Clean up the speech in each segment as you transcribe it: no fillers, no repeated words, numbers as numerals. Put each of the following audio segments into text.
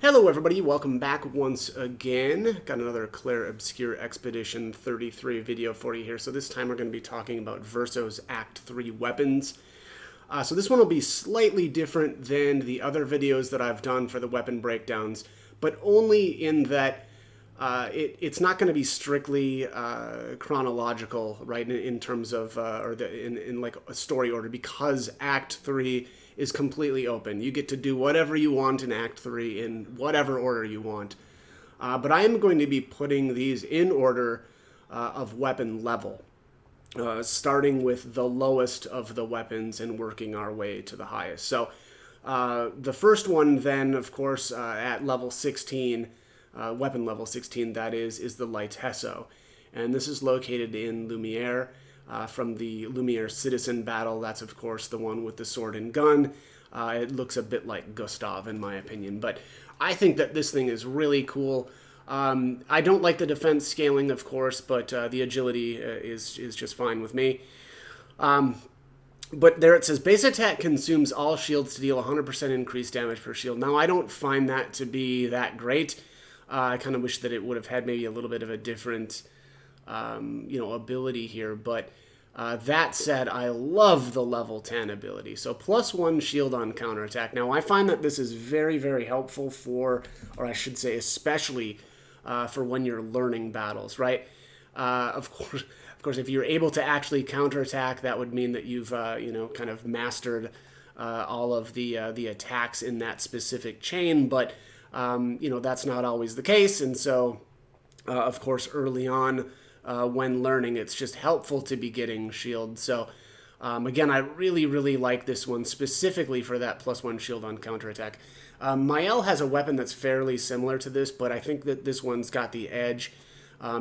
Hello everybody, welcome back once again. Got another Clair Obscur Expedition 33 video for you here. So this time we're going to be talking about Verso's Act 3 weapons. So this one will be slightly different than the other videos that I've done for the weapon breakdowns, but only in that it's not going to be strictly chronological, right, in terms of, in like a story order, because Act 3 is completely open. You get to do whatever you want in Act 3 in whatever order you want. But I am going to be putting these in order of weapon level, starting with the lowest of the weapons and working our way to the highest. So the first one then, of course, at level 16, weapon level 16, that is the Verso. And this is located in Lumiere. From the Lumiere Citizen battle. That's, of course, the one with the sword and gun. It looks a bit like Gustav, in my opinion. But I think that this thing is really cool. I don't like the defense scaling, of course, but the agility is just fine with me. But there it says, base attack consumes all shields to deal 100% increased damage per shield. Now, I don't find that to be that great. I kind of wish that it would have had maybe a little bit of a different ability here, but that said, I love the level 10 ability. So +1 shield on counterattack. Now, I find that this is very, very helpful for, or I should say especially for when you're learning battles, right? Of course, if you're able to actually counterattack, that would mean that you've, kind of mastered all of the attacks in that specific chain, but, that's not always the case, and so, of course, early on, when learning, it's just helpful to be getting shield. So again, I really, really like this one specifically for that +1 shield on counterattack. Mael has a weapon that's fairly similar to this, but I think that this one's got the edge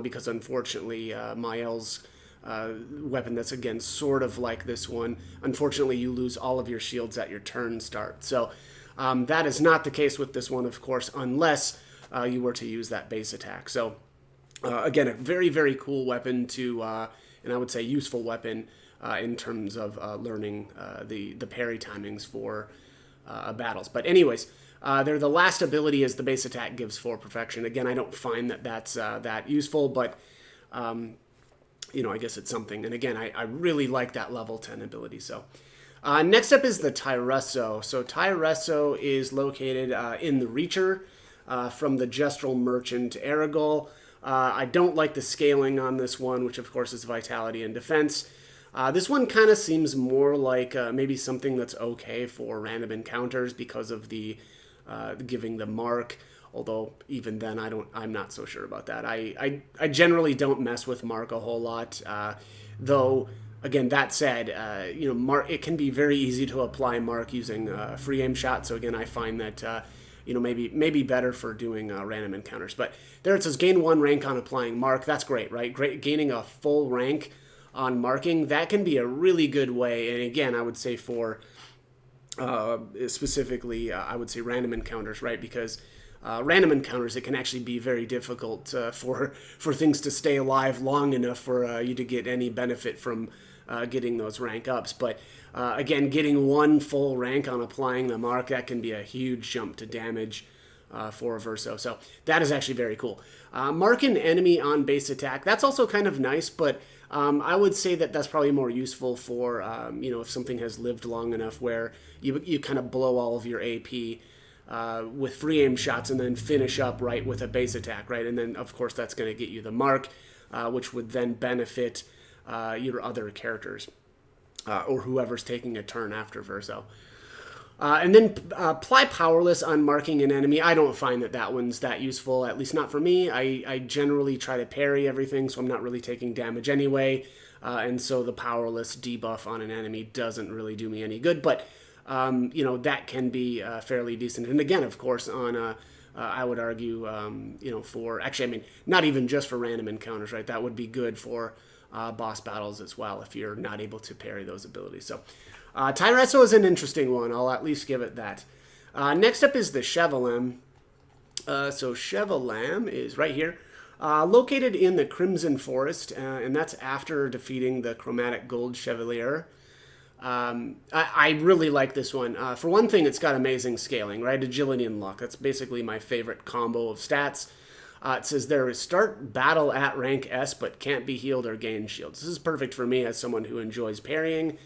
because unfortunately Mael's weapon that's, again, sort of like this one, unfortunately you lose all of your shields at your turn start. So that is not the case with this one, of course, unless you were to use that base attack. So again, a very, very cool weapon to, and I would say useful weapon in terms of learning the parry timings for battles. But anyways, the last ability is the base attack gives 4 perfection. Again, I don't find that that's that useful, but, I guess it's something. And again, I really like that level 10 ability. So next up is the Verso. So Verso is located in the Reacher from the Gestural Merchant Aragol. I don't like the scaling on this one, which of course is vitality and defense. This one kind of seems more like maybe something that's okay for random encounters because of the giving the mark. Although even then, I'm not so sure about that. I generally don't mess with mark a whole lot. Though again, that said, mark, it can be very easy to apply mark using free aim shot. So again, I find that. Maybe better for doing random encounters. But there it says gain 1 rank on applying mark. That's great, right? Gaining a full rank on marking, that can be a really good way. And again, I would say for specifically, I would say random encounters, right? Because random encounters, it can actually be very difficult for things to stay alive long enough for you to get any benefit from getting those rank ups. But again, getting 1 full rank on applying the mark, that can be a huge jump to damage for a Verso. So that is actually very cool. Mark an enemy on base attack. That's also kind of nice, but I would say that that's probably more useful for, if something has lived long enough where you kind of blow all of your AP with free aim shots and then finish up right with a base attack, right? And then, of course, that's going to get you the mark, which would then benefit your other characters. Or whoever's taking a turn after Verso. And then apply powerless on marking an enemy. I don't find that one's that useful, at least not for me. I generally try to parry everything, so I'm not really taking damage anyway. And so the powerless debuff on an enemy doesn't really do me any good. But, that can be fairly decent. And again, of course, on I would argue, for, actually, I mean, not even just for random encounters, right? That would be good for boss battles as well if you're not able to parry those abilities. So Verso is an interesting one. I'll at least give it that. Next up is the Chevalier. So Chevalier is right here, located in the Crimson Forest, and that's after defeating the Chromatic Gold Chevalier. I really like this one. For one thing, it's got amazing scaling, right? Agility and luck. That's basically my favorite combo of stats. It says there is start battle at rank S, but can't be healed or gain shields. This is perfect for me as someone who enjoys parrying.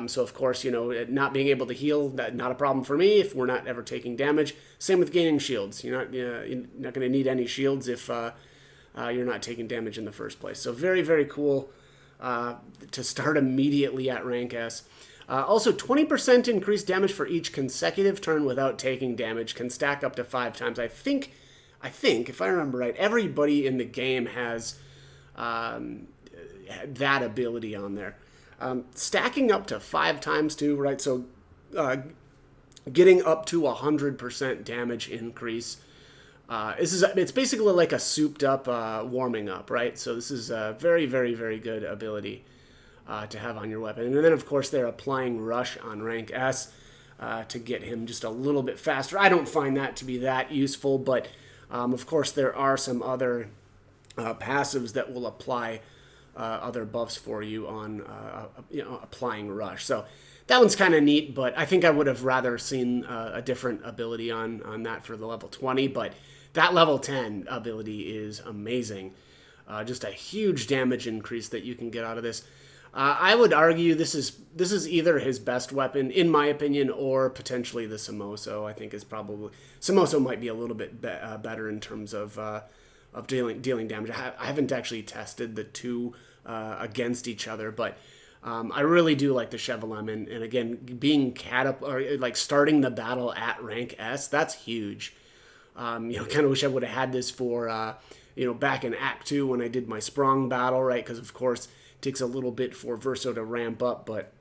So of course, not being able to heal, not a problem for me if we're not ever taking damage. Same with gaining shields. You're not going to need any shields if you're not taking damage in the first place. So very, very cool to start immediately at rank S. Also, 20% increased damage for each consecutive turn without taking damage can stack up to 5 times. I think, if I remember right, everybody in the game has that ability on there. Stacking up to 5 times too, right? So getting up to 100% damage increase. It's basically like a souped up warming up, right? So this is a very, very, very good ability to have on your weapon. And then, of course, they're applying Rush on rank S to get him just a little bit faster. I don't find that to be that useful, but of course, there are some other passives that will apply other buffs for you on applying Rush. So that one's kind of neat, but I think I would have rather seen a different ability on that for the level 20, but that level 10 ability is amazing. Just a huge damage increase that you can get out of this. I would argue this is either his best weapon, in my opinion, or potentially the Samoso. I think is probably Samoso might be a little bit better in terms of dealing damage. I haven't actually tested the two against each other, but I really do like the Chevelem, and again, being starting the battle at rank S, that's huge. Kind of wish I would have had this for back in Act 2 when I did my Sprung battle, right? Because of course it takes a little bit for Verso to ramp up, but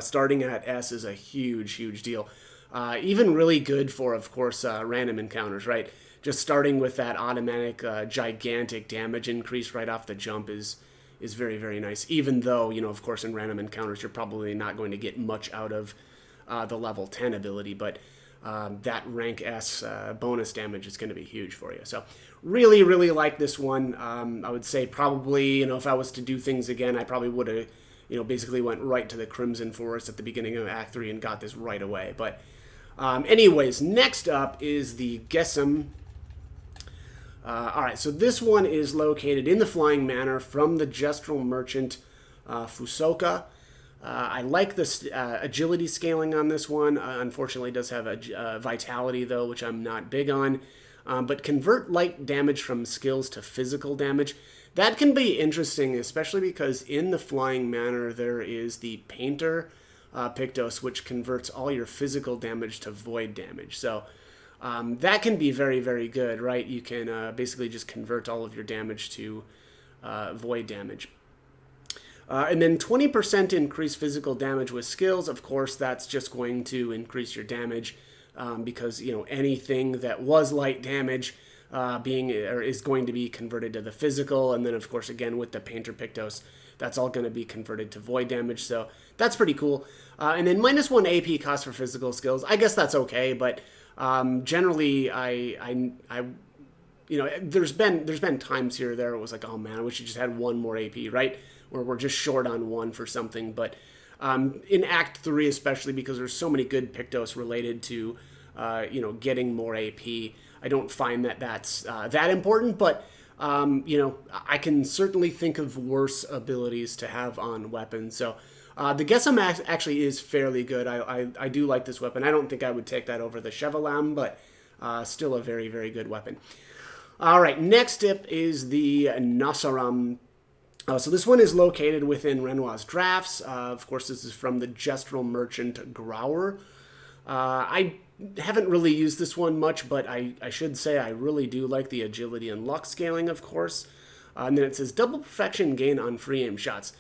starting at S is a huge, huge deal. Even really good for, of course, random encounters, right? Just starting with that automatic gigantic damage increase right off the jump is very, very nice. Even though, of course, in random encounters, you're probably not going to get much out of the level 10 ability, but that rank S bonus damage is going to be huge for you. So really, really like this one. I would say probably, if I was to do things again, I probably would have, basically went right to the Crimson Forest at the beginning of Act 3 and got this right away. But anyways, next up is the Gesem. All right, so this one is located in the Flying Manor from the Gestural Merchant Fusoka. I like the agility scaling on this one. Unfortunately, it does have a vitality, though, which I'm not big on. But convert light damage from skills to physical damage. That can be interesting, especially because in the Flying Manor, there is the Painter Pictos, which converts all your physical damage to void damage. So that can be very, very good, right? You can basically just convert all of your damage to void damage. And then 20% increase physical damage with skills. Of course, that's just going to increase your damage because, anything that was light damage is going to be converted to the physical. And then, of course, again, with the Painter Pictos, that's all going to be converted to void damage. So that's pretty cool. And then -1 AP cost for physical skills. I guess that's okay, but generally, there's been times here or there it was like, oh man, I wish you just had 1 more AP, right? Or we're just short on 1 for something. But in Act 3, especially because there's so many good Pictos related to, getting more AP, I don't find that that's that important. But, I can certainly think of worse abilities to have on weapons. So the Gesem actually is fairly good. I do like this weapon. I don't think I would take that over the Chevelem, but still a very, very good weapon. All right, next up is the Nasaram. So this one is located within Renoir's Drafts. Of course, this is from the Gestural Merchant Grower. I haven't really used this one much, but I should say I really do like the agility and luck scaling, of course. And then it says double perfection gain on free aim shots.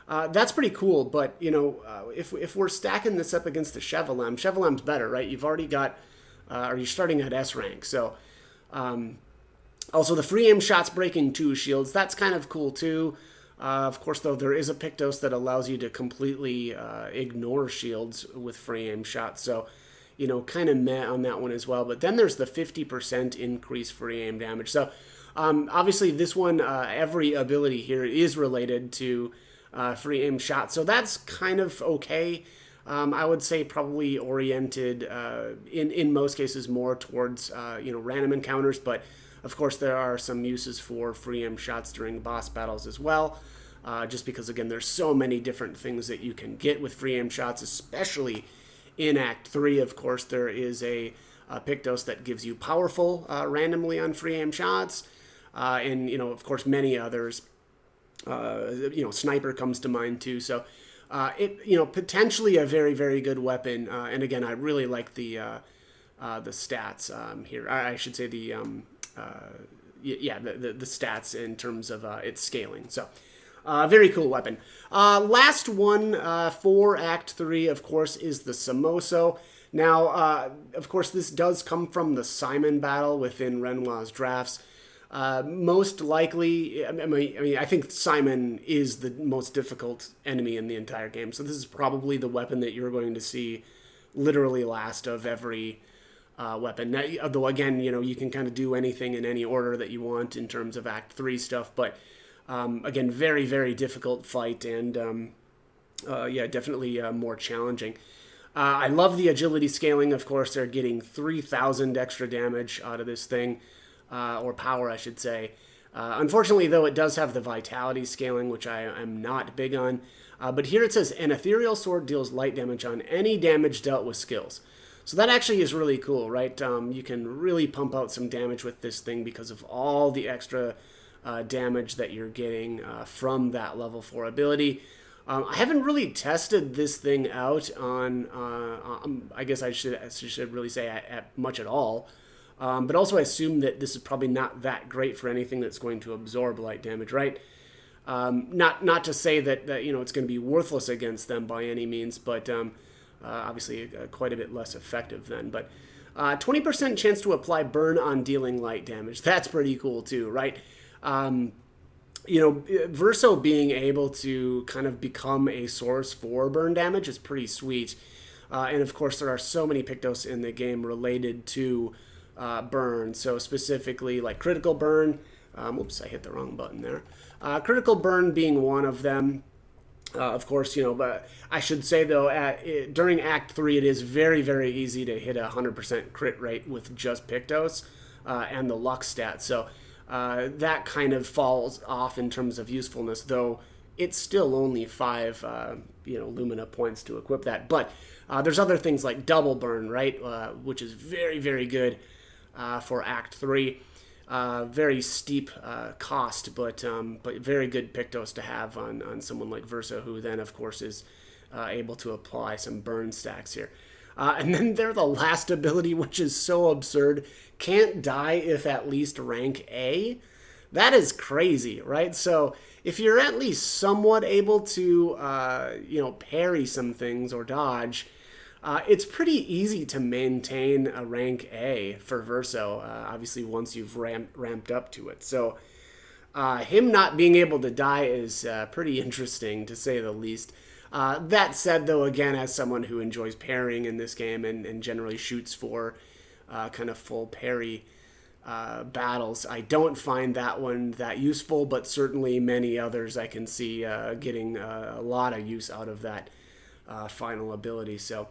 That's pretty cool, but, if we're stacking this up against the Chevelem, Chevelem's better, right? You've already got, or you're starting at S rank, so... also, the free aim shots breaking 2 shields, that's kind of cool too. Of course, though, there is a Pictos that allows you to completely ignore shields with free aim shots, so, kind of meh on that one as well. But then there's the 50% increase free aim damage. So, obviously, this one, every ability here is related to free aim shot. So that's kind of okay. I would say probably oriented in most cases more towards random encounters, but of course there are some uses for free aim shots during boss battles as well. Just because again there's so many different things that you can get with free aim shots, especially in Act 3. Of course there is a Pictos that gives you powerful randomly on free aim shots, and of course many others. Sniper comes to mind too. So potentially a very, very good weapon. And again, I really like the stats here. I should say the stats in terms of its scaling. So very cool weapon. Last one for Act 3, of course, is the Samoso. Now, of course, this does come from the Simon battle within Renoir's drafts. Most likely, I think Simon is the most difficult enemy in the entire game. So this is probably the weapon that you're going to see literally last of every weapon. Now, although, again, you can kind of do anything in any order that you want in terms of Act 3 stuff. But, again, very, very difficult fight and, definitely more challenging. I love the agility scaling. Of course, they're getting 3,000 extra damage out of this thing. Or power, I should say. Unfortunately, though, it does have the vitality scaling, which I am not big on. But here it says, an ethereal sword deals light damage on any damage dealt with skills. So that actually is really cool, right? You can really pump out some damage with this thing because of all the extra damage that you're getting from that level 4 ability. I haven't really tested this thing out on I guess I should really say at much at all. But also I assume that this is probably not that great for anything that's going to absorb light damage, right? Not to say that it's going to be worthless against them by any means, but obviously quite a bit less effective then. But 20% chance to apply burn on dealing light damage. That's pretty cool too, right? Verso being able to kind of become a source for burn damage is pretty sweet. And of course there are so many Pictos in the game related to burn, so specifically like critical burn. Oops, I hit the wrong button there. Critical burn being one of them. Of course, but I should say though, during Act 3, it is very, very easy to hit a 100% crit rate with just Pictos and the luck stat. So that kind of falls off in terms of usefulness, though it's still only 5, Lumina points to equip that. But there's other things like double burn, right, which is very, very good. For Act 3. Very steep cost, but very good Pictos to have on someone like Verso, who then, of course, is able to apply some burn stacks here. And then they're the last ability, which is so absurd. Can't die if at least rank A. That is crazy, right? So if you're at least somewhat able to, parry some things or dodge, it's pretty easy to maintain a rank A for Verso, obviously once you've ramped up to it. So him not being able to die is pretty interesting, to say the least. That said, though, again, as someone who enjoys parrying in this game and generally shoots for kind of full parry battles, I don't find that one that useful, but certainly many others I can see getting a lot of use out of that final ability. So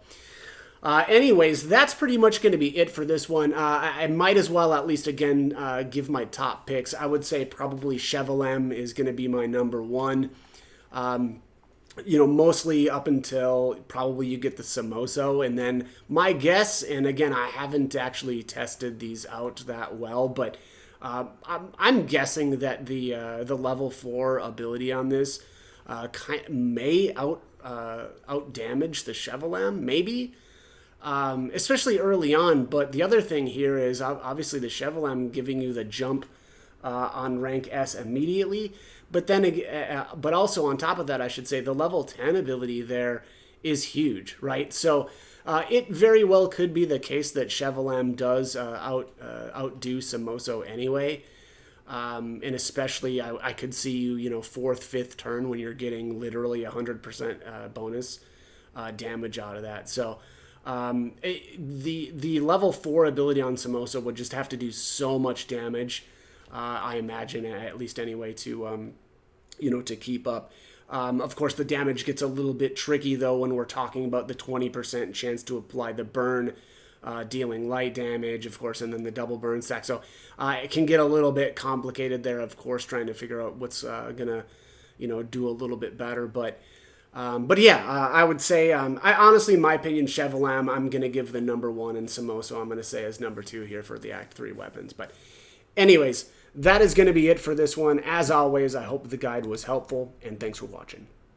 anyways, that's pretty much going to be it for this one. I might as well at least again give my top picks. I would say probably Chevelem is going to be my number one. Mostly up until probably you get the Samoso, and then my guess, and again I haven't actually tested these out that well, but I'm guessing that the level 4 ability on this may out damage the Chevelem, maybe, especially early on. But the other thing here is obviously the Chevelem giving you the jump on rank S immediately, but then but also on top of that, I should say the level 10 ability there is huge, right? So it very well could be the case that Chevelem does outdo Samoso anyway. And especially, I could see you, 4th, 5th turn when you're getting literally 100% bonus damage out of that. So the level 4 ability on Samosa would just have to do so much damage, I imagine, at least anyway, to to keep up. Of course, the damage gets a little bit tricky, though, when we're talking about the 20% chance to apply the burn, dealing light damage, of course, and then the double burn stack. So it can get a little bit complicated there, of course, trying to figure out what's going to, do a little bit better. But yeah, I would say, I honestly, in my opinion, Chevalam, I'm going to give the number 1, and Samoso I'm going to say as number 2 here for the Act 3 weapons. But anyways, that is going to be it for this one. As always, I hope the guide was helpful, and thanks for watching.